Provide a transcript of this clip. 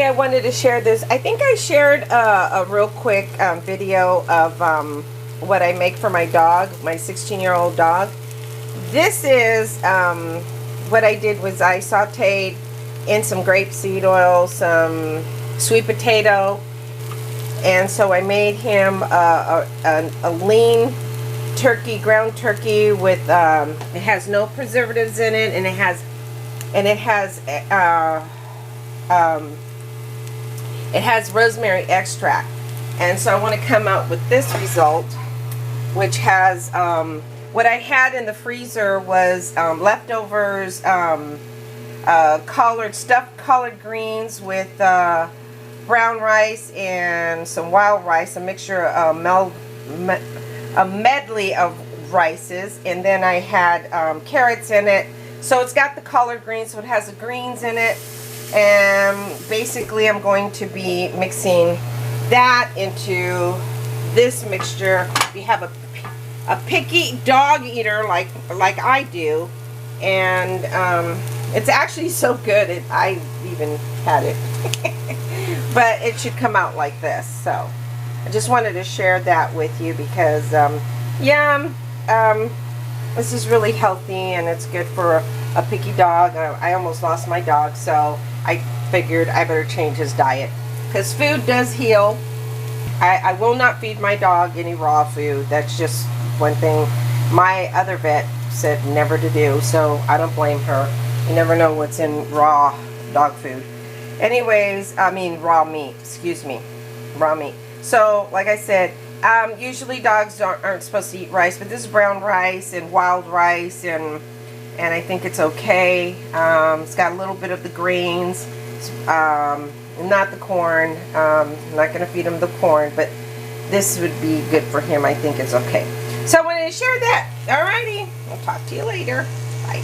Anyway, I wanted to share this. I think I shared a real quick video of what I make for my dog, my 16-year-old dog. This is what I did was I sauteed in some grapeseed oil, some sweet potato, and so I made him a lean turkey, ground turkey with it has no preservatives in it, and it has rosemary extract. And so I want to come out with this result, which has what I had in the freezer was leftovers, stuffed collard greens with brown rice and some wild rice, a mixture, a medley of rices, and then I had carrots in it. So it's got the collard greens, so it has the greens in it, and basically I'm going to be mixing that into this mixture. We have a picky dog eater like I do, and it's actually so good. I even had it, but it should come out like this. So I just wanted to share that with you because this is really healthy and it's good for a picky dog. I almost lost my dog, so I figured I better change his diet because food does heal. I will not feed my dog any raw food. That's just one thing my other vet said never to do, so I don't blame her. You never know what's in raw dog food. Anyways, I mean raw meat, excuse me, raw meat. So like I said, usually dogs aren't supposed to eat rice, but this is brown rice and wild rice, and I think it's okay. It's got a little bit of the grains, not the corn. I'm not going to feed him the corn, but this would be good for him. I think it's okay. So I wanted to share that. Alrighty, I'll talk to you later. Bye.